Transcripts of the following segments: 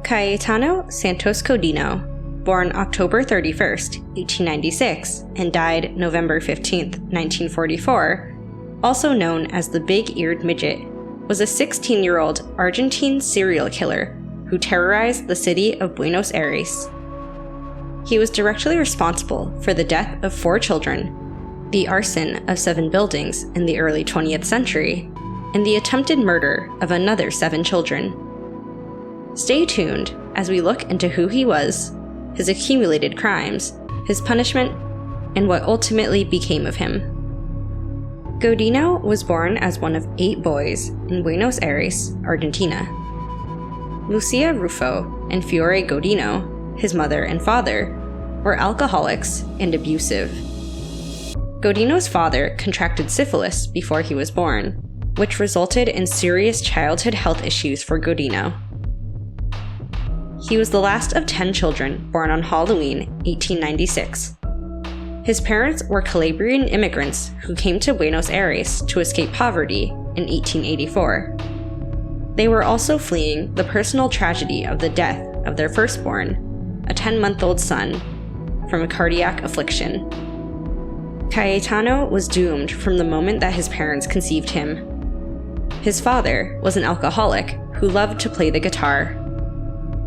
Cayetano Santos Godino, born October 31st, 1896, and died November 15th, 1944, also known as the Big Eared Midget, was a 16-year-old Argentine serial killer who terrorized the city of Buenos Aires. He was directly responsible for the death of 4 children, the arson of 7 buildings in the early 20th century, and the attempted murder of another 7 children. Stay tuned as we look into who he was, his accumulated crimes, his punishment, and what ultimately became of him. Godino was born as one of 8 boys in Buenos Aires, Argentina. Lucia Rufo and Fiore Godino, his mother and father, were alcoholics and abusive. Godino's father contracted syphilis before he was born, which resulted in serious childhood health issues for Godino. He was the last of 10 children born on Halloween, 1896. His parents were Calabrian immigrants who came to Buenos Aires to escape poverty in 1884. They were also fleeing the personal tragedy of the death of their firstborn, a 10-month-old son, from a cardiac affliction. Cayetano was doomed from the moment that his parents conceived him. His father was an alcoholic who loved to play the guitar.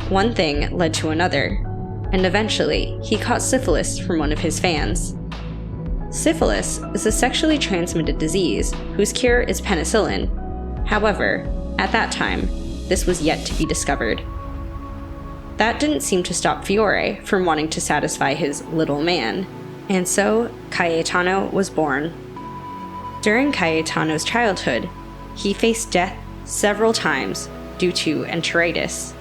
One thing led to another, and eventually he caught syphilis from one of his fans. Syphilis is a sexually transmitted disease whose cure is penicillin. However, at that time, this was yet to be discovered. That didn't seem to stop Fiore from wanting to satisfy his little man, and so Cayetano was born. During Cayetano's childhood, he faced death several times due to enteritis.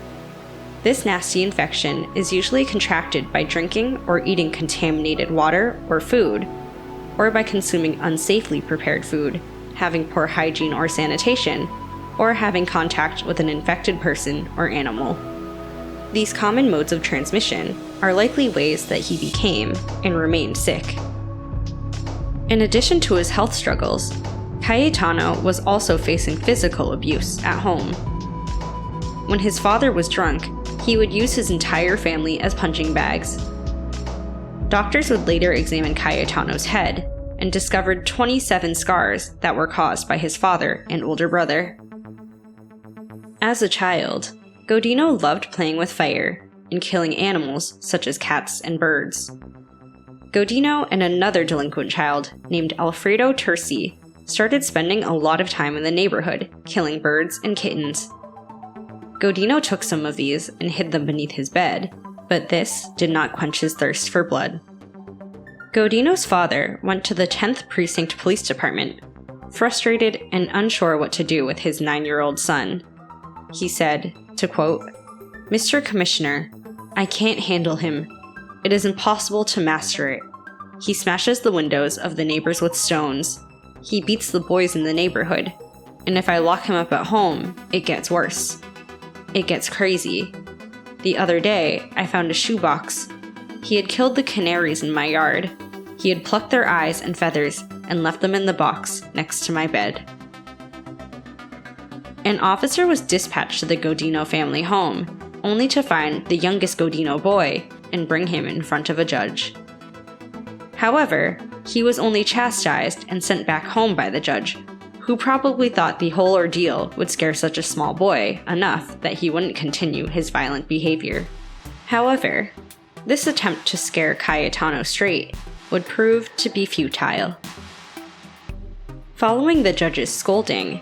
This nasty infection is usually contracted by drinking or eating contaminated water or food, or by consuming unsafely prepared food, having poor hygiene or sanitation, or having contact with an infected person or animal. These common modes of transmission are likely ways that he became and remained sick. In addition to his health struggles, Cayetano was also facing physical abuse at home. When his father was drunk, he would use his entire family as punching bags. Doctors would later examine Cayetano's head and discovered 27 scars that were caused by his father and older brother. As a child, Godino loved playing with fire and killing animals such as cats and birds. Godino and another delinquent child named Alfredo Tursi started spending a lot of time in the neighborhood killing birds and kittens. Godino took some of these and hid them beneath his bed, but this did not quench his thirst for blood. Godino's father went to the 10th Precinct Police Department, frustrated and unsure what to do with his 9-year-old son. He said, to quote, "Mr. Commissioner, I can't handle him. It is impossible to master it. He smashes the windows of the neighbors with stones. He beats the boys in the neighborhood. And if I lock him up at home, it gets worse. It gets crazy. The other day, I found a shoebox. He had killed the canaries in my yard. He had plucked their eyes and feathers and left them in the box next to my bed." An officer was dispatched to the Godino family home, only to find the youngest Godino boy and bring him in front of a judge. However, he was only chastised and sent back home by the judge, who probably thought the whole ordeal would scare such a small boy enough that he wouldn't continue his violent behavior. However, this attempt to scare Cayetano straight would prove to be futile. Following the judge's scolding,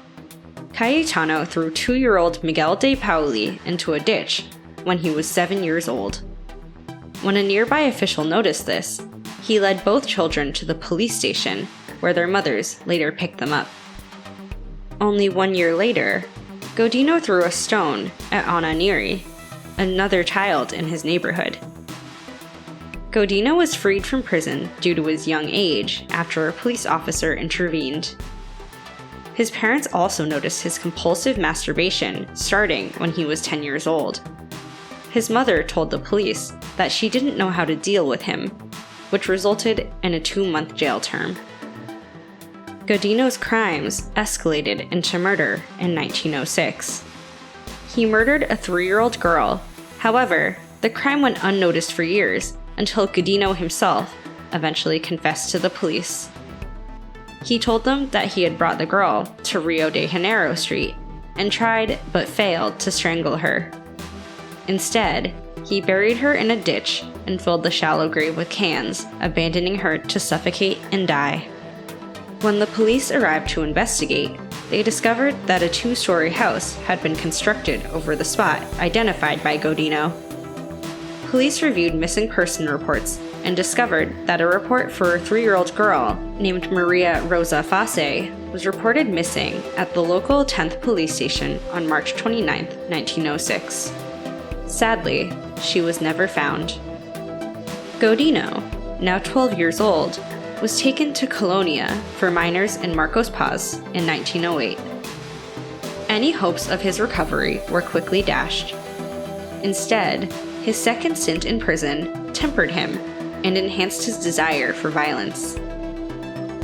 Cayetano threw 2-year-old Miguel de Pauli into a ditch when he was 7 years old. When a nearby official noticed this, he led both children to the police station, where their mothers later picked them up. Only 1 year later, Godino threw a stone at Ana Neri, another child in his neighborhood. Godino was freed from prison due to his young age after a police officer intervened. His parents also noticed his compulsive masturbation starting when he was 10 years old. His mother told the police that she didn't know how to deal with him, which resulted in a 2-month jail term. Godino's crimes escalated into murder in 1906. He murdered a 3-year-old girl However, the crime went unnoticed for years until Godino himself eventually confessed to the police. He told them that he had brought the girl to Rio de Janeiro Street and tried, but failed, to strangle her. Instead, he buried her in a ditch and filled the shallow grave with cans, abandoning her to suffocate and die. When the police arrived to investigate, they discovered that a 2-story house had been constructed over the spot identified by Godino. Police reviewed missing person reports and discovered that a report for a 3-year-old girl named Maria Rosa Fase was reported missing at the local 10th police station on March 29, 1906. Sadly, she was never found. Godino, now 12 years old, was taken to Colonia for minors in Marcos Paz in 1908. Any hopes of his recovery were quickly dashed. Instead, his second stint in prison tempered him and enhanced his desire for violence.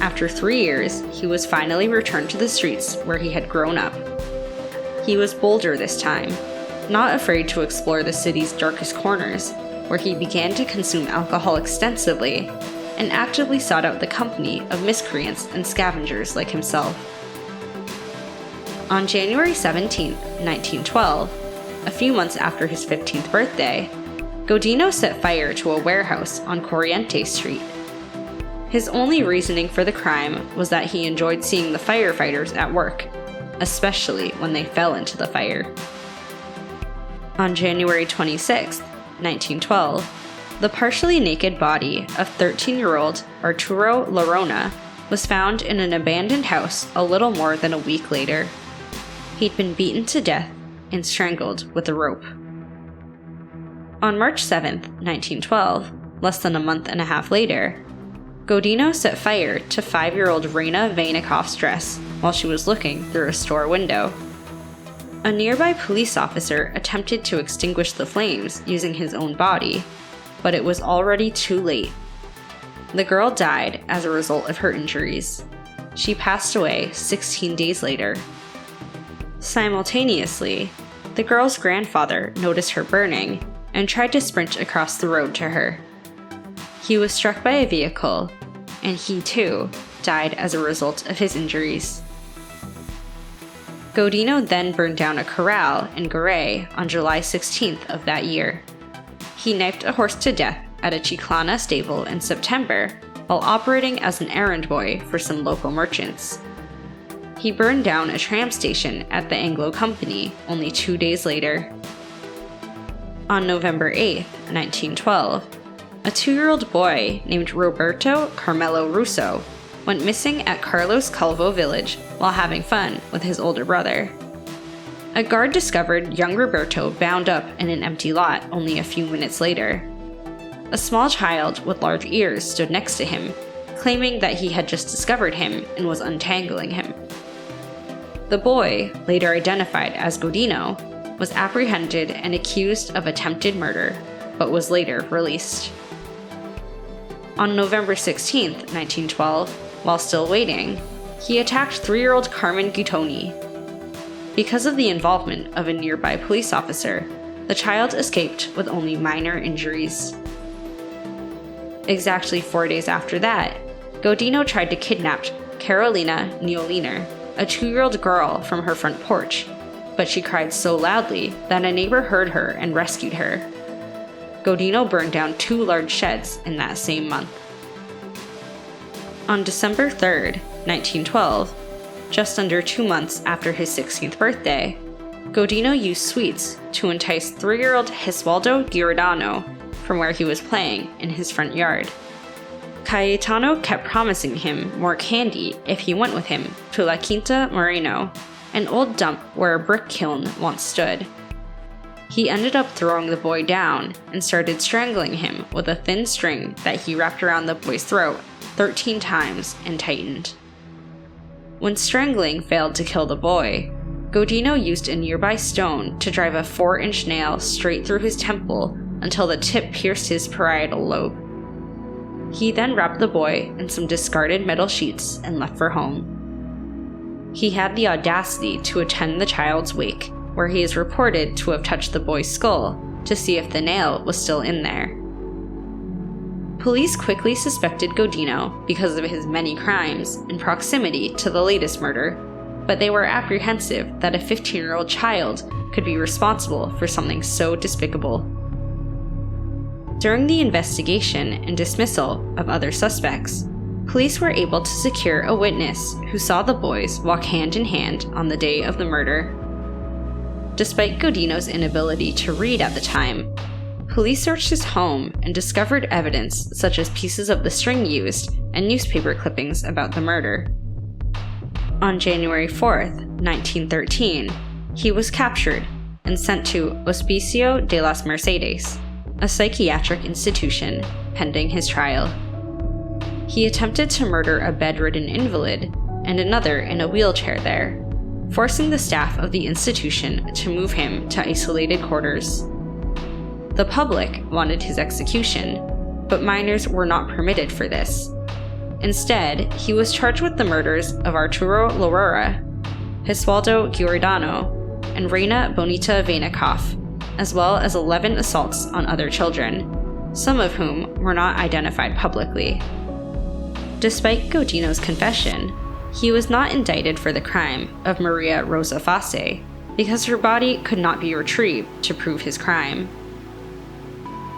After 3 years, he was finally returned to the streets where he had grown up. He was bolder this time, not afraid to explore the city's darkest corners, where he began to consume alcohol extensively and actively sought out the company of miscreants and scavengers like himself. On January 17, 1912, a few months after his 15th birthday, Godino set fire to a warehouse on Corrientes Street. His only reasoning for the crime was that he enjoyed seeing the firefighters at work, especially when they fell into the fire. On January 26, 1912, the partially naked body of 13-year-old Arturo Larona was found in an abandoned house a little more than a week later. He'd been beaten to death and strangled with a rope. On March 7, 1912, less than a month and a half later, Godino set fire to 5-year-old Reina Vainikov's dress while she was looking through a store window. A nearby police officer attempted to extinguish the flames using his own body, but it was already too late. The girl died as a result of her injuries. She passed away 16 days later. Simultaneously, the girl's grandfather noticed her burning and tried to sprint across the road to her. He was struck by a vehicle, and he too died as a result of his injuries. Godino then burned down a corral in Garay on July 16th of that year. He knifed a horse to death at a Chiclana stable in September while operating as an errand boy for some local merchants. He burned down a tram station at the Anglo Company only 2 days later. On November 8, 1912, a 2-year-old boy named Roberto Carmelo Russo went missing at Carlos Calvo village while having fun with his older brother. A guard discovered young Roberto bound up in an empty lot only a few minutes later. A small child with large ears stood next to him, claiming that he had just discovered him and was untangling him. The boy, later identified as Godino, was apprehended and accused of attempted murder, but was later released. On November 16, 1912, while still waiting, he attacked 3-year-old Carmen Guttoni. Because of the involvement of a nearby police officer, the child escaped with only minor injuries. Exactly 4 days after that, Godino tried to kidnap Carolina Neoliner, a 2-year-old girl, from her front porch, but she cried so loudly that a neighbor heard her and rescued her. Godino burned down 2 large sheds in that same month. On December 3, 1912, just under 2 months after his 16th birthday, Godino used sweets to entice 3-year-old Hiswaldo Giordano from where he was playing in his front yard. Cayetano kept promising him more candy if he went with him to La Quinta Moreno, an old dump where a brick kiln once stood. He ended up throwing the boy down and started strangling him with a thin string that he wrapped around the boy's throat 13 times and tightened. When strangling failed to kill the boy, Godino used a nearby stone to drive a 4-inch nail straight through his temple until the tip pierced his parietal lobe. He then wrapped the boy in some discarded metal sheets and left for home. He had the audacity to attend the child's wake, where he is reported to have touched the boy's skull to see if the nail was still in there. Police quickly suspected Godino because of his many crimes and proximity to the latest murder, but they were apprehensive that a 15-year-old child could be responsible for something so despicable. During the investigation and dismissal of other suspects, police were able to secure a witness who saw the boys walk hand in hand on the day of the murder. Despite Godino's inability to read at the time, police searched his home and discovered evidence such as pieces of the string used and newspaper clippings about the murder. On January 4th, 1913, he was captured and sent to Hospicio de las Mercedes, a psychiatric institution, pending his trial. He attempted to murder a bedridden invalid and another in a wheelchair there, forcing the staff of the institution to move him to isolated quarters. The public wanted his execution, but minors were not permitted for this. Instead, he was charged with the murders of Arturo Lorora, Jesualdo Giordano, and Reina Bonita Vainikoff, as well as 11 assaults on other children, some of whom were not identified publicly. Despite Godino's confession, he was not indicted for the crime of Maria Rosa Face because her body could not be retrieved to prove his crime.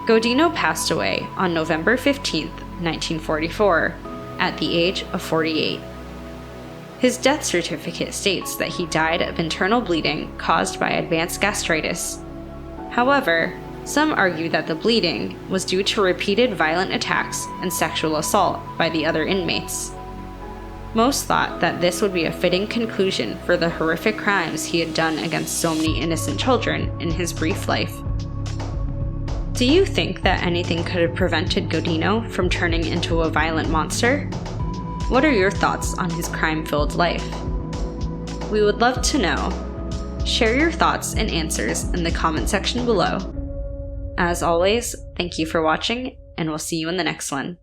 Godino passed away on November 15, 1944, at the age of 48. His death certificate states that he died of internal bleeding caused by advanced gastritis. However, some argue that the bleeding was due to repeated violent attacks and sexual assault by the other inmates. Most thought that this would be a fitting conclusion for the horrific crimes he had done against so many innocent children in his brief life. Do you think that anything could have prevented Godino from turning into a violent monster? What are your thoughts on his crime-filled life? We would love to know. Share your thoughts and answers in the comment section below. As always, thank you for watching, and we'll see you in the next one.